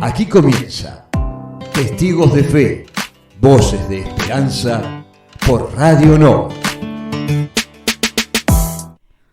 Aquí comienza Testigos de Fe, Voces de Esperanza por Radio Nova.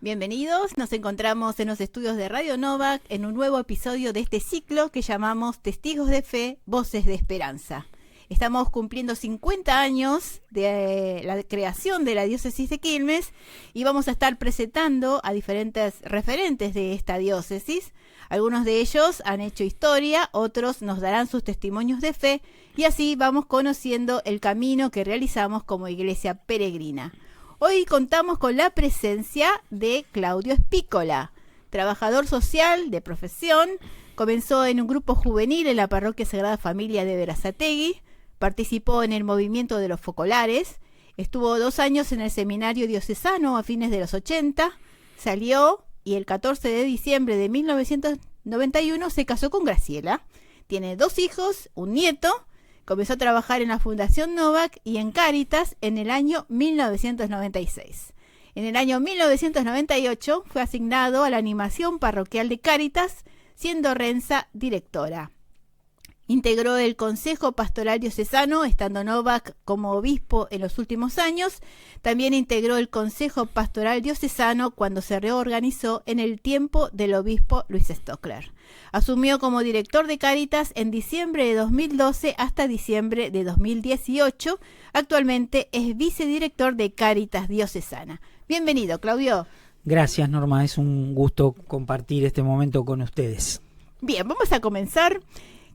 Bienvenidos, nos encontramos en los estudios de Radio Nova en un nuevo episodio de este ciclo que llamamos Testigos de Fe, Voces de Esperanza. Estamos cumpliendo 50 años de la creación de la diócesis de Quilmes y vamos a estar presentando a diferentes referentes de esta diócesis. Algunos de ellos han hecho historia, otros nos darán sus testimonios de fe y así vamos conociendo el camino que realizamos como iglesia peregrina. Hoy contamos con la presencia de Claudio Espícola, trabajador social de profesión. Comenzó en un grupo juvenil en la parroquia Sagrada Familia de Berazategui, participó en el movimiento de los focolares, estuvo 2 años en el seminario diocesano a fines de los 80, salió y el 14 de diciembre de 1991 se casó con Graciela. Tiene 2 hijos, un nieto. Comenzó a trabajar en la Fundación Novak y en Cáritas en el año 1996. En el año 1998 fue asignado a la animación parroquial de Cáritas, siendo Renza directora. Integró el Consejo Pastoral Diocesano, estando Novak como obispo en los últimos años. También integró el Consejo Pastoral Diocesano cuando se reorganizó en el tiempo del obispo Luis Stockler. Asumió como director de Cáritas en diciembre de 2012 hasta diciembre de 2018. Actualmente es vicedirector de Cáritas Diocesana. Bienvenido, Claudio. Gracias, Norma. Es un gusto compartir este momento con ustedes. Bien, vamos a comenzar.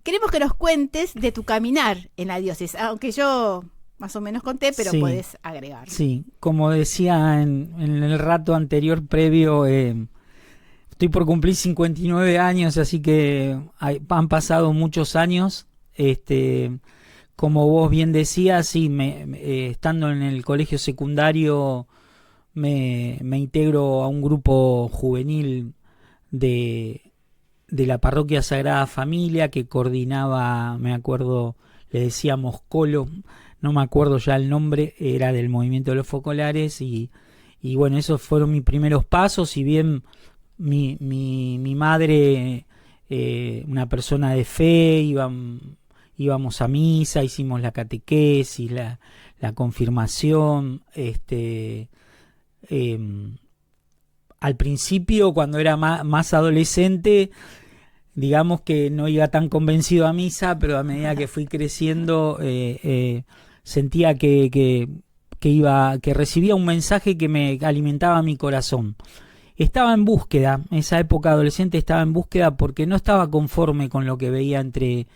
Queremos que nos cuentes de tu caminar en la diócesis, aunque yo más o menos conté, pero sí, podés agregar. Sí, como decía en el rato anterior previo, estoy por cumplir 59 años, así que han pasado muchos años. Como vos bien decías, sí, estando en el colegio secundario me integro a un grupo juvenil de la parroquia Sagrada Familia que coordinaba, me acuerdo, le decíamos Colo, no me acuerdo ya el nombre, era del movimiento de los focolares y bueno, esos fueron mis primeros pasos. Si bien mi madre, una persona de fe, íbamos a misa, hicimos la catequesis, la confirmación, al principio, cuando era más adolescente, digamos que no iba tan convencido a misa, pero a medida que fui creciendo sentía que recibía un mensaje que me alimentaba mi corazón. Estaba en búsqueda, en esa época adolescente estaba en búsqueda porque no estaba conforme con lo que veía entre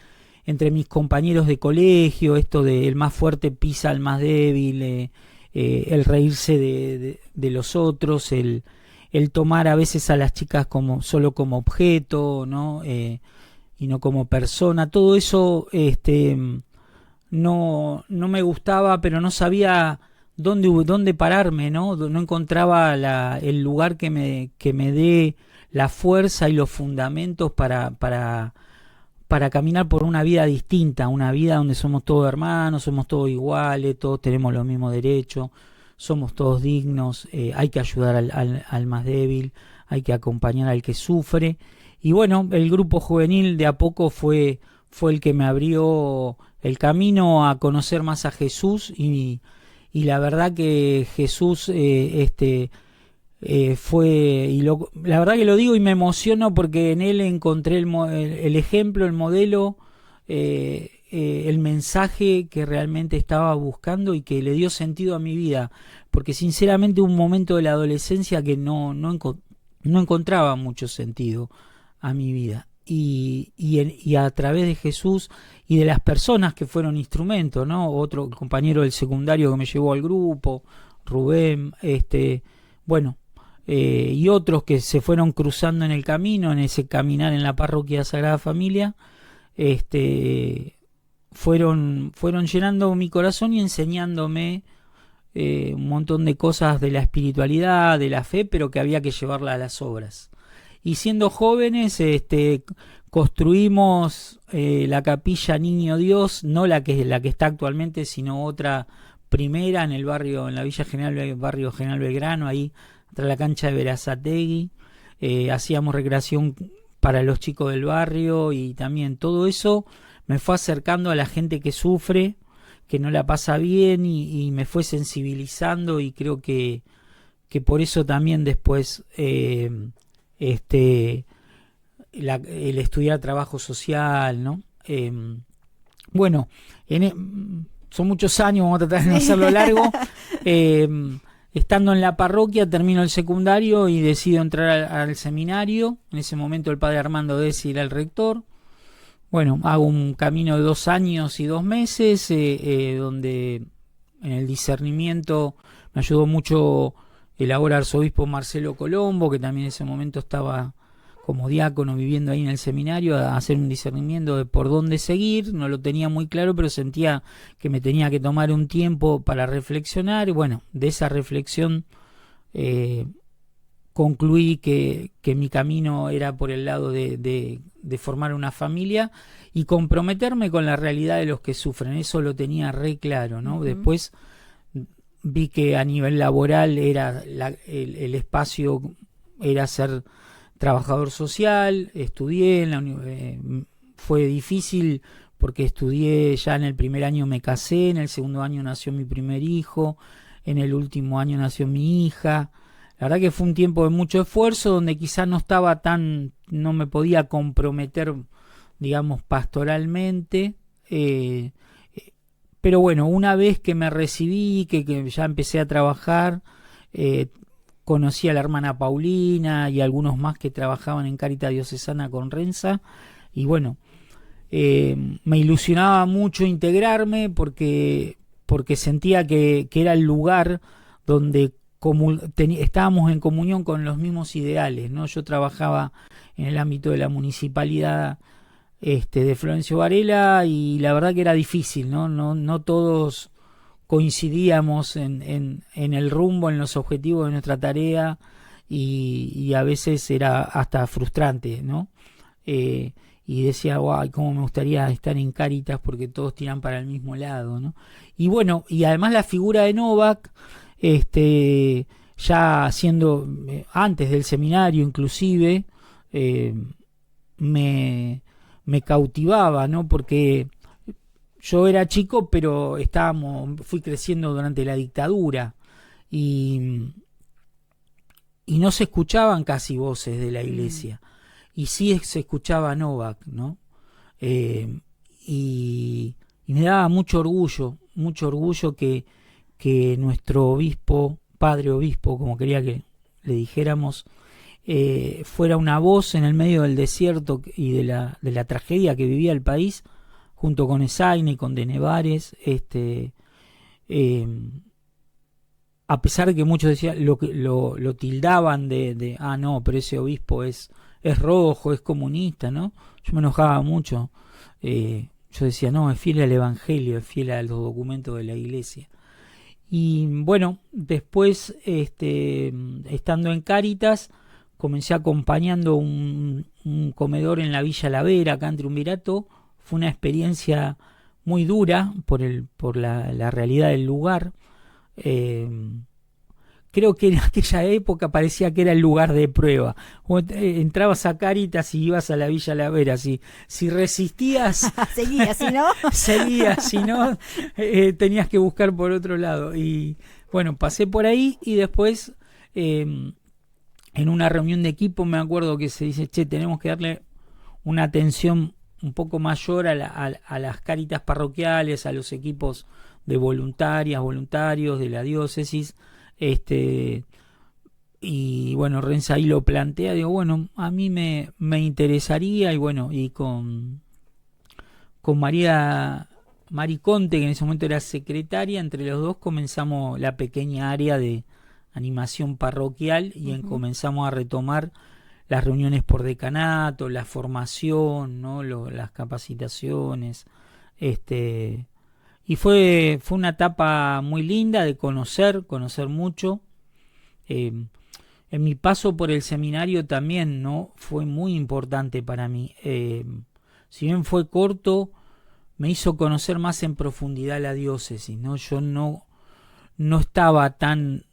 mis compañeros de colegio, esto de el más fuerte pisa al más débil, el reírse de los otros, el tomar a veces a las chicas solo como objeto, ¿no? Y no como persona. Todo eso no me gustaba, pero no sabía dónde pararme, ¿no? No encontraba el lugar que me dé la fuerza y los fundamentos para caminar por una vida distinta, una vida donde somos todos hermanos, somos todos iguales, todos tenemos los mismos derechos, somos todos dignos, hay que ayudar al más débil, hay que acompañar al que sufre. Y bueno, el grupo juvenil de a poco fue el que me abrió el camino a conocer más a Jesús y la verdad que Jesús fue, la verdad que lo digo y me emociono porque en él encontré el ejemplo, el modelo, el mensaje que realmente estaba buscando y que le dio sentido a mi vida, porque sinceramente un momento de la adolescencia que no encontraba mucho sentido a mi vida y a través de Jesús y de las personas que fueron instrumentos, ¿no? Otro compañero del secundario que me llevó al grupo, Rubén, y otros que se fueron cruzando en el camino, en ese caminar en la parroquia Sagrada Familia, fueron llenando mi corazón y enseñándome un montón de cosas de la espiritualidad, de la fe, pero que había que llevarla a las obras. Y siendo jóvenes, construimos la capilla Niño Dios, no la que está actualmente, sino otra primera en el barrio, en la Villa General, barrio General Belgrano, ahí tras la cancha de Berazategui. Hacíamos recreación para los chicos del barrio, y también todo eso me fue acercando a la gente que sufre, que no la pasa bien, y me fue sensibilizando, y creo que por eso también después el estudiar trabajo social, ¿no? Bueno, son muchos años, vamos a tratar de no hacerlo largo. Estando en la parroquia, termino el secundario y decido entrar al seminario. En ese momento el padre Armando Desi era el rector. Bueno, hago un camino de 2 años y 2 meses, donde en el discernimiento me ayudó mucho el ahora arzobispo Marcelo Colombo, que también en ese momento estaba como diácono viviendo ahí en el seminario, a hacer un discernimiento de por dónde seguir. No lo tenía muy claro, pero sentía que me tenía que tomar un tiempo para reflexionar, y bueno, de esa reflexión concluí que mi camino era por el lado de formar una familia y comprometerme con la realidad de los que sufren. Eso lo tenía re claro, ¿no? Uh-huh. Después vi que a nivel laboral era el espacio era ser trabajador social. Estudié fue difícil porque estudié, ya en el primer año me casé, en el segundo año nació mi primer hijo, en el último año nació mi hija. La verdad que fue un tiempo de mucho esfuerzo, donde quizás no me podía comprometer, digamos, pastoralmente, pero bueno, una vez que me recibí, que ya empecé a trabajar, conocí a la hermana Paulina y algunos más que trabajaban en Cáritas Diocesana con Renza, y bueno, me ilusionaba mucho integrarme porque sentía que era el lugar donde estábamos en comunión con los mismos ideales, ¿no? Yo trabajaba en el ámbito de la municipalidad de Florencio Varela, y la verdad que era difícil, ¿no? No todos coincidíamos en el rumbo, en los objetivos de nuestra tarea, y a veces era hasta frustrante, ¿no? Y decía, guau, cómo me gustaría estar en Cáritas, porque todos tiran para el mismo lado, ¿no? Y bueno, y además la figura de Novak, ya siendo antes del seminario inclusive, me cautivaba, ¿no? Porque yo era chico, pero fui creciendo durante la dictadura, y no se escuchaban casi voces de la iglesia, y sí se escuchaba Novak, ¿no? Y me daba mucho orgullo que nuestro obispo, padre obispo, como quería que le dijéramos, fuera una voz en el medio del desierto y de la tragedia que vivía el país, junto con Esaine y con De Nevares, a pesar de que muchos decían, lo tildaban de no, pero ese obispo es rojo, es comunista, ¿no? Yo me enojaba mucho. Yo decía, no, es fiel al Evangelio, es fiel a los documentos de la Iglesia. Y bueno, después, estando en Cáritas, comencé acompañando un comedor en la Villa La Vera, acá en Triunvirato. Fue una experiencia muy dura por la realidad del lugar. Creo que en aquella época parecía que era el lugar de prueba. Entrabas a Cáritas y ibas a la Villa La Vera. Si resistías, seguías, si no, seguías, si no, tenías que buscar por otro lado. Y bueno, pasé por ahí, y después en una reunión de equipo me acuerdo que se dice, tenemos que darle una atención un poco mayor a las Cáritas parroquiales, a los equipos de voluntarios de la diócesis. Y bueno, Renza ahí lo plantea, digo, bueno, a mí me interesaría, y bueno, y con Mari Conte, que en ese momento era secretaria, entre los dos comenzamos la pequeña área de animación parroquial, y comenzamos a retomar las reuniones por decanato, la formación, ¿no? Las capacitaciones, y fue una etapa muy linda de conocer mucho. En mi paso por el seminario también, ¿no? Fue muy importante para mí. Si bien fue corto, me hizo conocer más en profundidad la diócesis, ¿no? Yo no estaba tan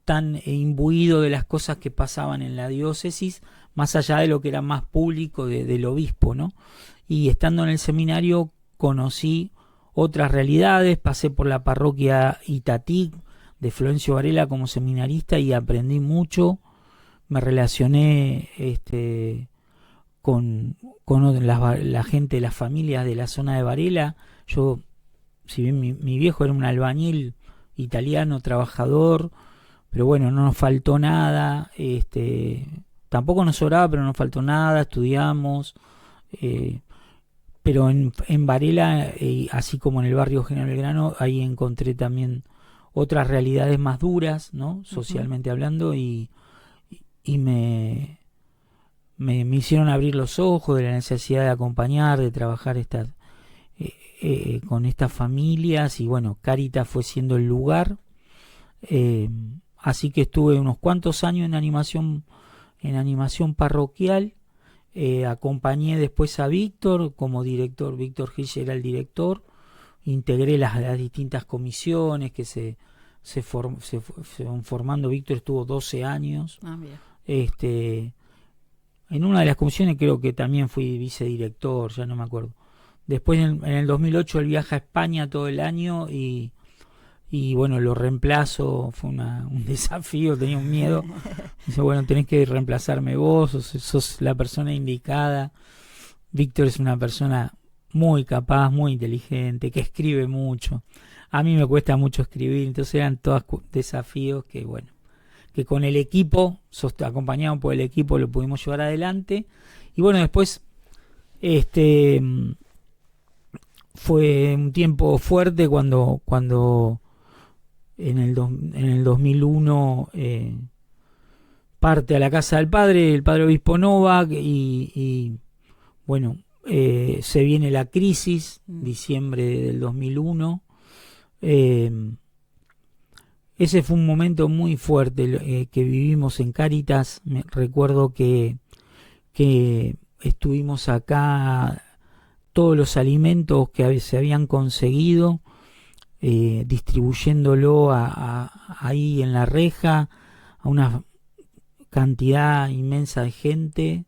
tan imbuido de las cosas que pasaban en la diócesis, más allá de lo que era más público del obispo, ¿no? Y estando en el seminario conocí otras realidades, pasé por la parroquia Itatí de Florencio Varela como seminarista y aprendí mucho, me relacioné con la gente, las familias de la zona de Varela. Yo, si bien mi viejo era un albañil italiano, trabajador, pero bueno, no nos faltó nada, tampoco nos sobraba, pero no nos faltó nada, estudiamos, pero en Varela, así como en el barrio General Belgrano, ahí encontré también otras realidades más duras, ¿no? Socialmente hablando, y me hicieron abrir los ojos de la necesidad de acompañar, de trabajar con estas familias, y bueno, Cáritas fue siendo el lugar. Así que estuve unos cuantos años en animación parroquial. Acompañé después a Víctor como director. Víctor Gil era el director. Integré las distintas comisiones que se fueron formando. Víctor estuvo 12 años. En una de las comisiones creo que también fui vicedirector, ya no me acuerdo. Después en el 2008 él viaja a España todo el año y bueno, lo reemplazo. Fue un desafío, tenía un miedo. Dice, bueno, tenés que reemplazarme vos, sos la persona indicada. Víctor es una persona muy capaz, muy inteligente, que escribe mucho. A mí me cuesta mucho escribir, entonces eran todos desafíos que, bueno, que con el equipo, acompañado por el equipo, lo pudimos llevar adelante. Y bueno, después fue un tiempo fuerte cuando en el 2001 parte a la casa del padre, el padre obispo Novak, y bueno, se viene la crisis, diciembre del 2001. Ese fue un momento muy fuerte que vivimos en Cáritas. Recuerdo que estuvimos acá, todos los alimentos que se habían conseguido, distribuyéndolo ahí en la reja a una cantidad inmensa de gente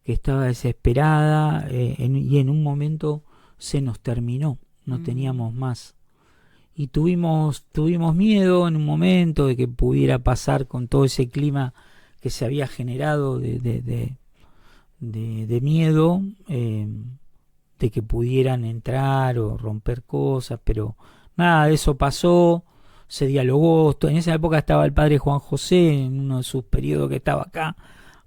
que estaba desesperada, y en un momento se nos terminó, no teníamos más. Y tuvimos miedo en un momento de que pudiera pasar con todo ese clima que se había generado de miedo, de que pudieran entrar o romper cosas, pero nada de eso pasó. Se dialogó. En esa época estaba el padre Juan José, en uno de sus periodos que estaba acá,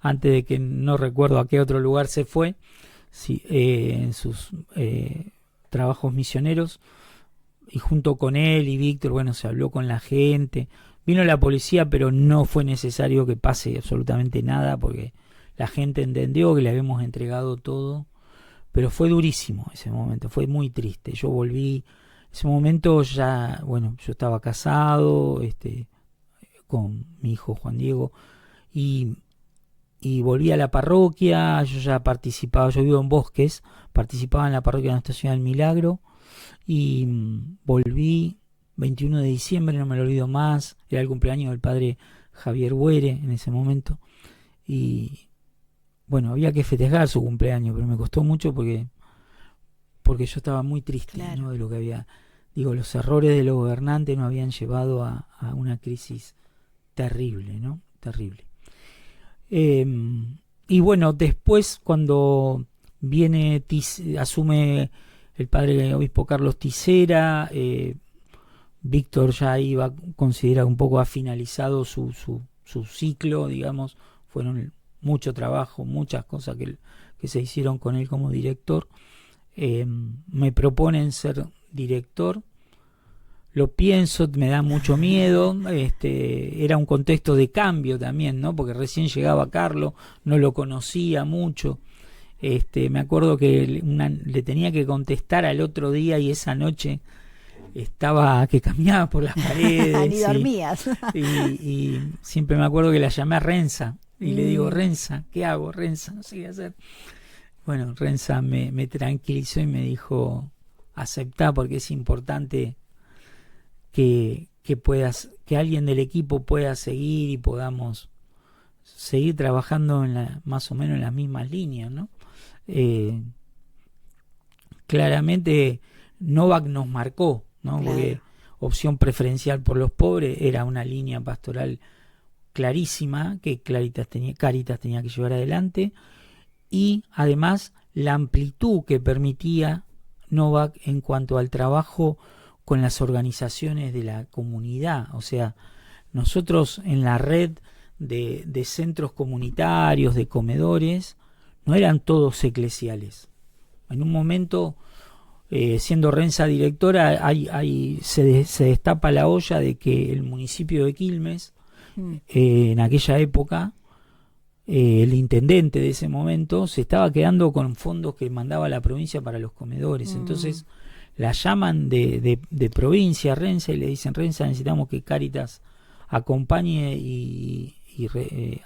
antes de que no recuerdo a qué otro lugar se fue, en sus trabajos misioneros. Y junto con él y Víctor, bueno, se habló con la gente. Vino la policía, pero no fue necesario que pase absolutamente nada, porque la gente entendió que le habíamos entregado todo. Pero fue durísimo ese momento, fue muy triste. Yo volví, ese momento ya, bueno, yo estaba casado con mi hijo Juan Diego, y volví a la parroquia. Yo ya participaba, yo vivo en Bosques, participaba en la parroquia de Nuestra Señora del Milagro, y volví 21 de diciembre, no me lo olvido más, era el cumpleaños del padre Javier Buere en ese momento, y bueno, había que festejar su cumpleaños, pero me costó mucho porque yo estaba muy triste, claro, ¿no? De lo que había, los errores de los gobernantes nos habían llevado a una crisis terrible, ¿no? Terrible. Y bueno, después cuando asume el padre obispo Carlos Tisera, Víctor ya iba a considerar un poco ha finalizado su ciclo, digamos. Fueron mucho trabajo, muchas cosas que se hicieron con él como director. Me proponen ser director, lo pienso, me da mucho miedo. Era un contexto de cambio también, ¿no? Porque recién llegaba Carlos, no lo conocía mucho. Me acuerdo que le tenía que contestar al otro día, y esa noche estaba que caminaba por las paredes. Ni dormías. Y siempre me acuerdo que la llamé a Renza y le digo, Renza, ¿qué hago, Renza? No sé qué hacer. Bueno, Renza me tranquilizó y me dijo, aceptá, porque es importante que que alguien del equipo pueda seguir y podamos seguir trabajando más o menos en las mismas líneas, ¿no? Claramente Novak nos marcó, ¿no? Claro. Porque opción preferencial por los pobres era una línea pastoral clarísima que Caritas tenía que llevar adelante, y además la amplitud que permitía Novak en cuanto al trabajo con las organizaciones de la comunidad. O sea, nosotros en la red de centros comunitarios, de comedores, no eran todos eclesiales. En un momento, siendo Renza directora, se destapa la olla de que el municipio de Quilmes, en aquella época, el intendente de ese momento se estaba quedando con fondos que mandaba la provincia para los comedores. Entonces la llaman de provincia a Renza y le dicen: Renza, necesitamos que Cáritas acompañe y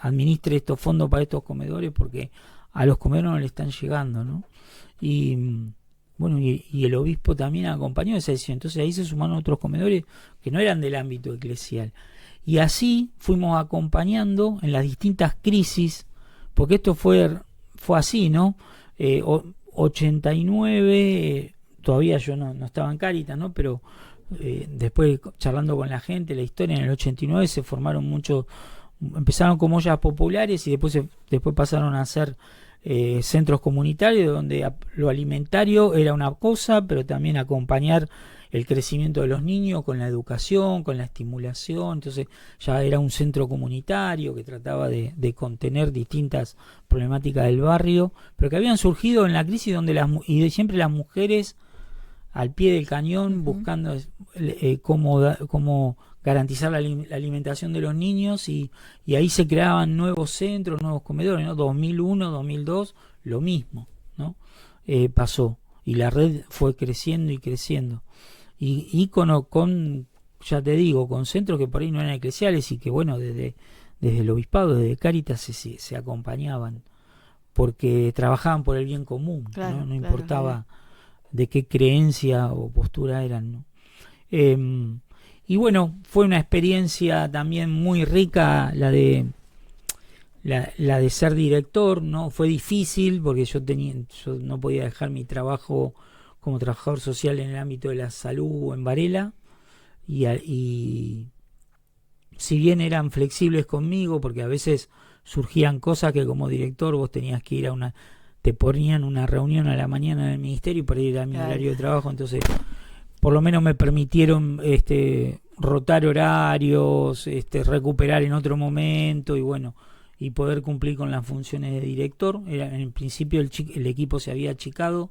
administre estos fondos para estos comedores, porque a los comedores no le están llegando, ¿no? Y bueno, y el obispo también acompañó esa decisión. Entonces ahí se sumaron otros comedores que no eran del ámbito eclesial. Y así fuimos acompañando en las distintas crisis, porque esto fue así, ¿no? 89, todavía yo no estaba en Cáritas, ¿no? Pero después, charlando con la gente, la historia, en el 89 se formaron muchos, empezaron como ollas populares y después pasaron a ser centros comunitarios, donde lo alimentario era una cosa, pero también acompañar el crecimiento de los niños con la educación, con la estimulación. Entonces ya era un centro comunitario que trataba de contener distintas problemáticas del barrio, pero que habían surgido en la crisis y siempre las mujeres al pie del cañón, buscando cómo garantizar la alimentación de los niños, y ahí se creaban nuevos centros, nuevos comedores, ¿no? 2001, 2002, lo mismo, ¿no? Pasó, y la red fue creciendo y creciendo. Y con, ya te digo, con centros que por ahí no eran eclesiales y que, bueno, desde el obispado, desde Cáritas se acompañaban, porque trabajaban por el bien común, claro, no importaba de qué creencia o postura eran, ¿no? Y bueno, fue una experiencia también muy rica la de ser director, ¿no? Fue difícil porque yo no podía dejar mi trabajo como trabajador social en el ámbito de la salud en Varela, y si bien eran flexibles conmigo, porque a veces surgían cosas que como director vos tenías que ir te ponían una reunión a la mañana en el ministerio para ir a mi horario de trabajo, entonces por lo menos me permitieron rotar horarios, recuperar en otro momento, y bueno, y poder cumplir con las funciones de director. En principio el equipo se había achicado,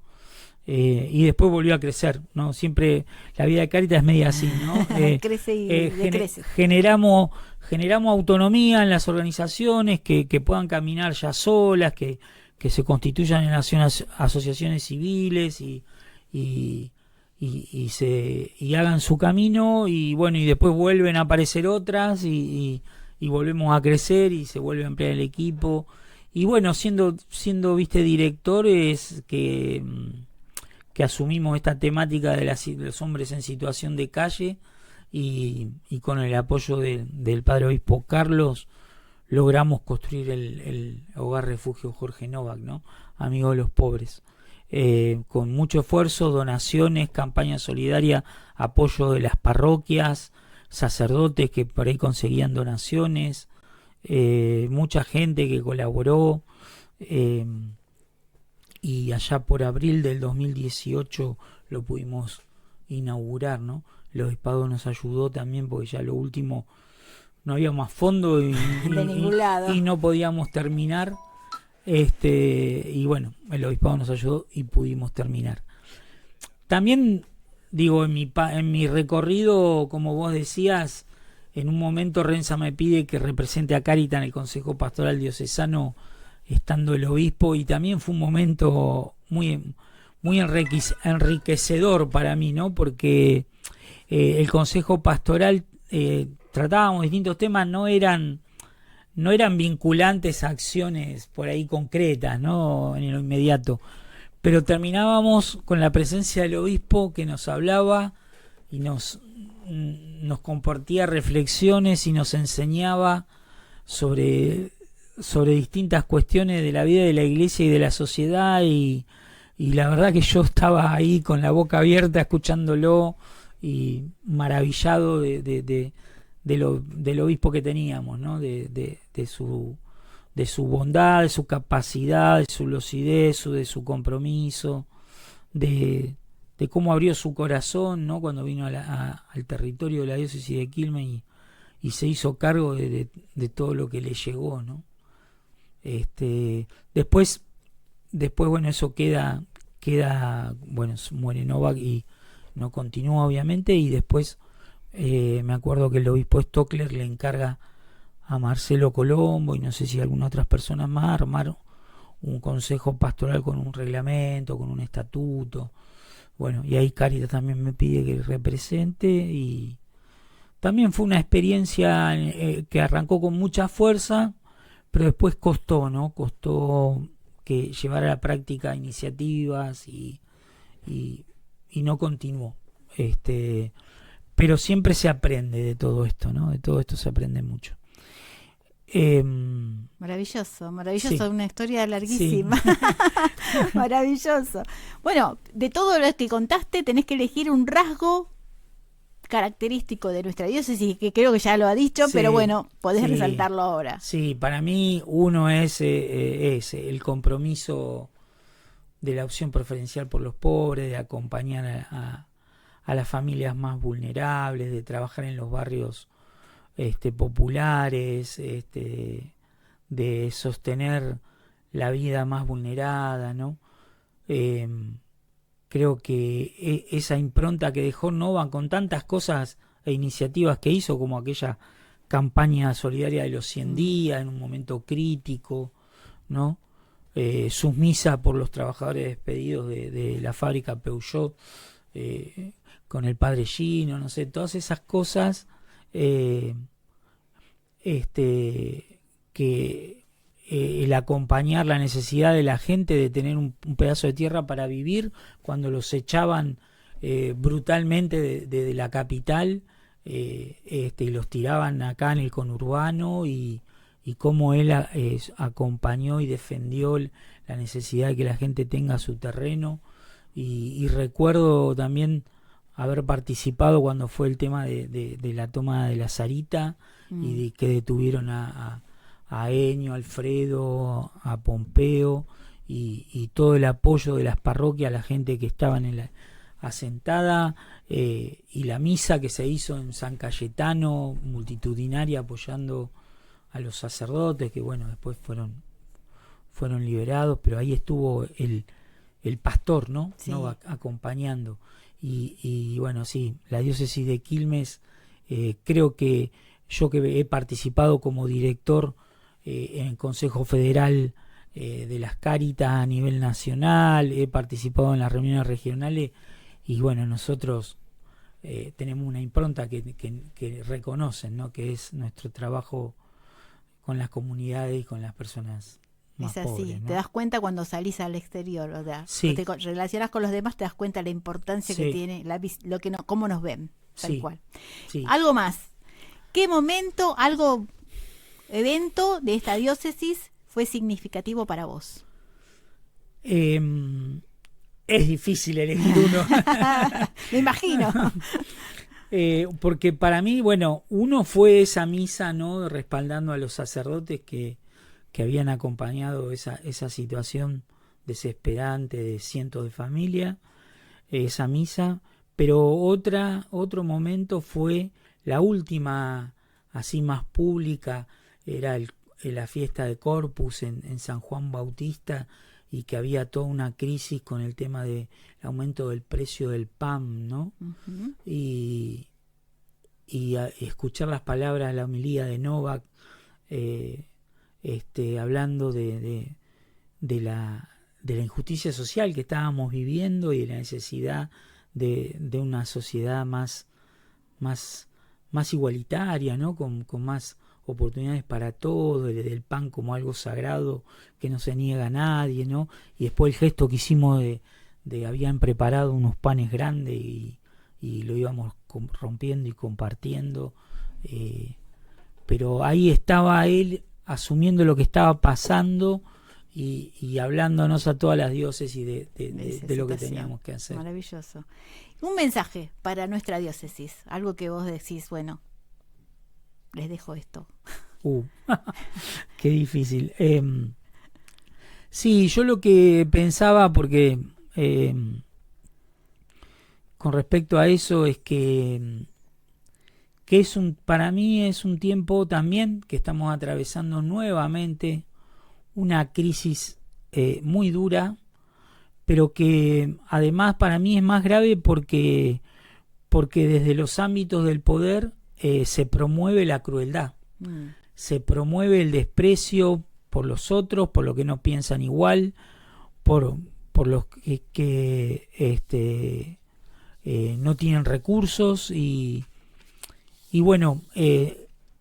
y después volvió a crecer, ¿no? Siempre la vida de Cáritas es media así, ¿no? Crece y decrece. Generamos autonomía en las organizaciones que puedan caminar ya solas, que se constituyan en asociaciones civiles y hagan su camino, y bueno, y después vuelven a aparecer otras y volvemos a crecer y se vuelve a ampliar el equipo. Y bueno, siendo viste directores que asumimos esta temática de los hombres en situación de calle, y con el apoyo del padre obispo Carlos logramos construir el hogar refugio Jorge Novak, ¿no? Amigo de los pobres, con mucho esfuerzo, donaciones, campaña solidaria, apoyo de las parroquias, sacerdotes que por ahí conseguían donaciones, mucha gente que colaboró, y allá por abril del 2018 lo pudimos inaugurar, ¿no? El obispado nos ayudó también, porque ya lo último no había más fondo y no podíamos terminar, y bueno, el obispado nos ayudó y pudimos terminar. También digo, en mi recorrido, como vos decías, en un momento Renza me pide que represente a Cáritas en el Consejo Pastoral Diocesano, estando el obispo, y también fue un momento muy, muy enriquecedor para mí, ¿no? Porque el Consejo Pastoral tratábamos distintos temas, no eran vinculantes a acciones por ahí concretas, ¿no? En lo inmediato, pero terminábamos con la presencia del obispo, que nos hablaba y nos nos compartía reflexiones y nos enseñaba sobre distintas cuestiones de la vida de la iglesia y de la sociedad, y la verdad que yo estaba ahí con la boca abierta escuchándolo y maravillado del obispo que teníamos, ¿no? de su bondad, de su capacidad, de su lucidez, de su compromiso, de cómo abrió su corazón, ¿no? Cuando vino al territorio de la diócesis de Quilmes y se hizo cargo de todo lo que le llegó, ¿no? Después bueno, eso queda, bueno, muere Novak y no continúa, obviamente, y después me acuerdo que el obispo Stockler le encarga a Marcelo Colombo y no sé si algunas otras personas más armar un consejo pastoral con un reglamento, con un estatuto. Bueno, y ahí Cáritas también me pide que represente, y también fue una experiencia que arrancó con mucha fuerza, pero después costó, ¿no? Costó que llevar a la práctica iniciativas y no continuó. Pero siempre se aprende de todo esto, ¿no? De todo esto se aprende mucho. Maravilloso, Sí. una historia larguísima. Sí. Maravilloso. Bueno, de todo lo que contaste, tenés que elegir un rasgo característico de nuestra diócesis, que creo que ya lo ha dicho, Sí, pero bueno, podés sí. resaltarlo ahora. Sí, para mí uno es el compromiso de la opción preferencial por los pobres, de acompañar a las familias más vulnerables, de trabajar en los barrios populares, de sostener la vida más vulnerada, ¿no? Creo que esa impronta que dejó Nova con tantas cosas e iniciativas que hizo, como aquella campaña solidaria de los 100 días en un momento crítico, ¿no? Sus misas por los trabajadores despedidos de la fábrica Peugeot, con el padre Gino, no sé, todas esas cosas que el acompañar la necesidad de la gente de tener un pedazo de tierra para vivir cuando los echaban brutalmente de la capital, y los tiraban acá en el conurbano, y cómo él acompañó y defendió la necesidad de que la gente tenga su terreno, y recuerdo también haber participado cuando fue el tema de la toma de la Sarita, y de que detuvieron a Enio, Alfredo, a Pompeo, y todo el apoyo de las parroquias a la gente que estaban asentada, y la misa que se hizo en San Cayetano, multitudinaria, apoyando a los sacerdotes, que bueno, después fueron liberados, pero ahí estuvo el pastor, ¿no? Sí. ¿No? Acompañando. Y bueno, sí, la diócesis de Quilmes, creo que yo que he participado como director en el Consejo Federal de las Cáritas a nivel nacional, he participado en las reuniones regionales, y bueno, nosotros tenemos una impronta que reconocen, ¿no? Que es nuestro trabajo con las comunidades y con las personas más Es así, pobres, ¿no? te das cuenta cuando salís al exterior, o sea, Sí. te relacionas con los demás, te das cuenta de la importancia Sí. que tiene, cómo nos ven, tal Sí. cual. Sí. Algo más, ¿qué momento, evento de esta diócesis fue significativo para vos? Es difícil elegir uno. Me imagino. Porque para mí, bueno, uno fue esa misa, ¿no? Respaldando a los sacerdotes que habían acompañado esa situación desesperante de cientos de familias, esa misa. Pero otro momento fue la última, así más pública, era la fiesta de Corpus en San Juan Bautista, y que había toda una crisis con el tema del aumento del precio del pan, ¿no? Uh-huh. Y escuchar las palabras de la homilía de Novak, hablando de la injusticia social que estábamos viviendo y de la necesidad de una sociedad más igualitaria, ¿no? Con más oportunidades para todos, del pan como algo sagrado que no se niega a nadie, ¿no? Y después el gesto que hicimos de habían preparado unos panes grandes y y lo íbamos rompiendo y compartiendo, pero ahí estaba él asumiendo lo que estaba pasando y hablándonos a todas las diócesis de lo que teníamos que hacer. Maravilloso. Un mensaje para nuestra diócesis, algo que vos decís, bueno, les dejo esto. Qué difícil. Sí, yo lo que pensaba, porque con respecto a eso, es que para mí es un tiempo también que estamos atravesando nuevamente una crisis muy dura, pero que además para mí es más grave porque desde los ámbitos del poder se promueve la crueldad, se promueve el desprecio por los otros, por los que no piensan igual, por los que no tienen recursos y bueno,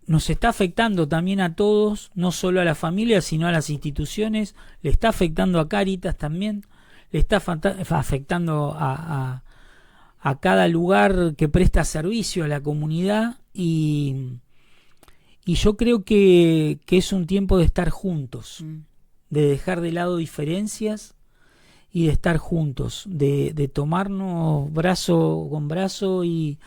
nos está afectando también a todos, no solo a la familia, sino a las instituciones. Le está afectando a Cáritas también, le está afectando a cada lugar que presta servicio a la comunidad y yo creo que es un tiempo de estar juntos, de dejar de lado diferencias y de estar juntos, de tomarnos brazo con brazo y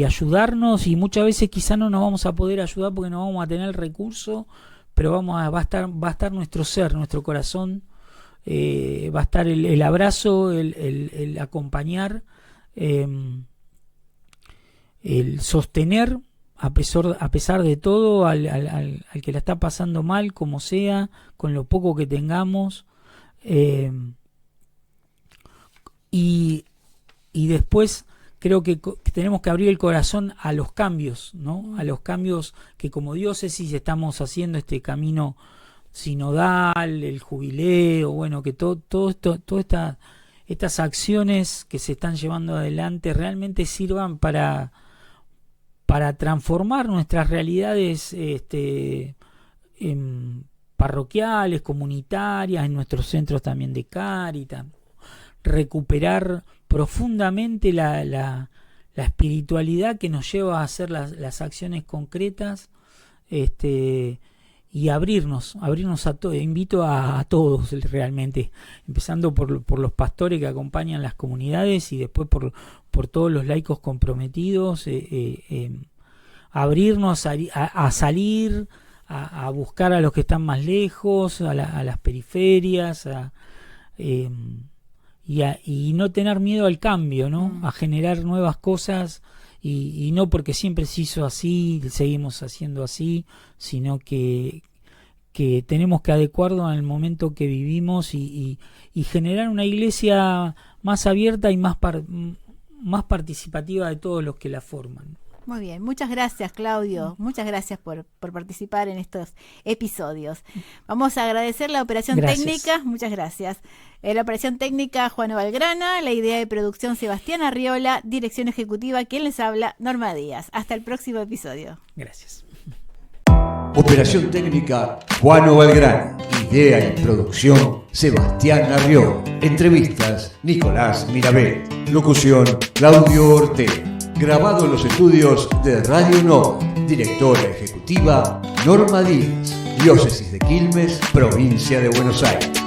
ayudarnos, y muchas veces quizá no nos vamos a poder ayudar porque no vamos a tener el recurso, pero va a estar nuestro ser, nuestro corazón, va a estar el abrazo, el acompañar, el sostener a pesar de todo al que la está pasando mal, como sea, con lo poco que tengamos, y después creo que tenemos que abrir el corazón a los cambios, ¿no? A los cambios que como diócesis estamos haciendo, este camino sinodal, el jubileo, bueno, que todas estas acciones que se están llevando adelante realmente sirvan para transformar nuestras realidades parroquiales, comunitarias, en nuestros centros también de Cáritas, recuperar profundamente la espiritualidad que nos lleva a hacer las acciones concretas, y abrirnos a todos. Invito a todos realmente, empezando por los pastores que acompañan las comunidades y después por todos los laicos comprometidos, abrirnos a salir, a buscar a los que están más lejos, a las periferias, y no tener miedo al cambio, ¿no? A generar nuevas cosas, y no porque siempre se hizo así, seguimos haciendo así, sino que tenemos que adecuarnos al momento que vivimos y generar una iglesia más abierta y más participativa de todos los que la forman. Muy bien, muchas gracias, Claudio, muchas gracias por participar en estos episodios. Vamos a agradecer la operación técnica, muchas gracias. La operación técnica, Juan Valgrana, la idea de producción, Sebastián Arriola, dirección ejecutiva, quien les habla, Norma Díaz. Hasta el próximo episodio. Gracias. Operación técnica, Juan Valgrana. Idea y producción, Sebastián Arriola. Entrevistas, Nicolás Mirabel. Locución, Claudio Ortega. Grabado en los estudios de Radio Nova. Directora ejecutiva, Norma Díaz. Diócesis de Quilmes, Provincia de Buenos Aires.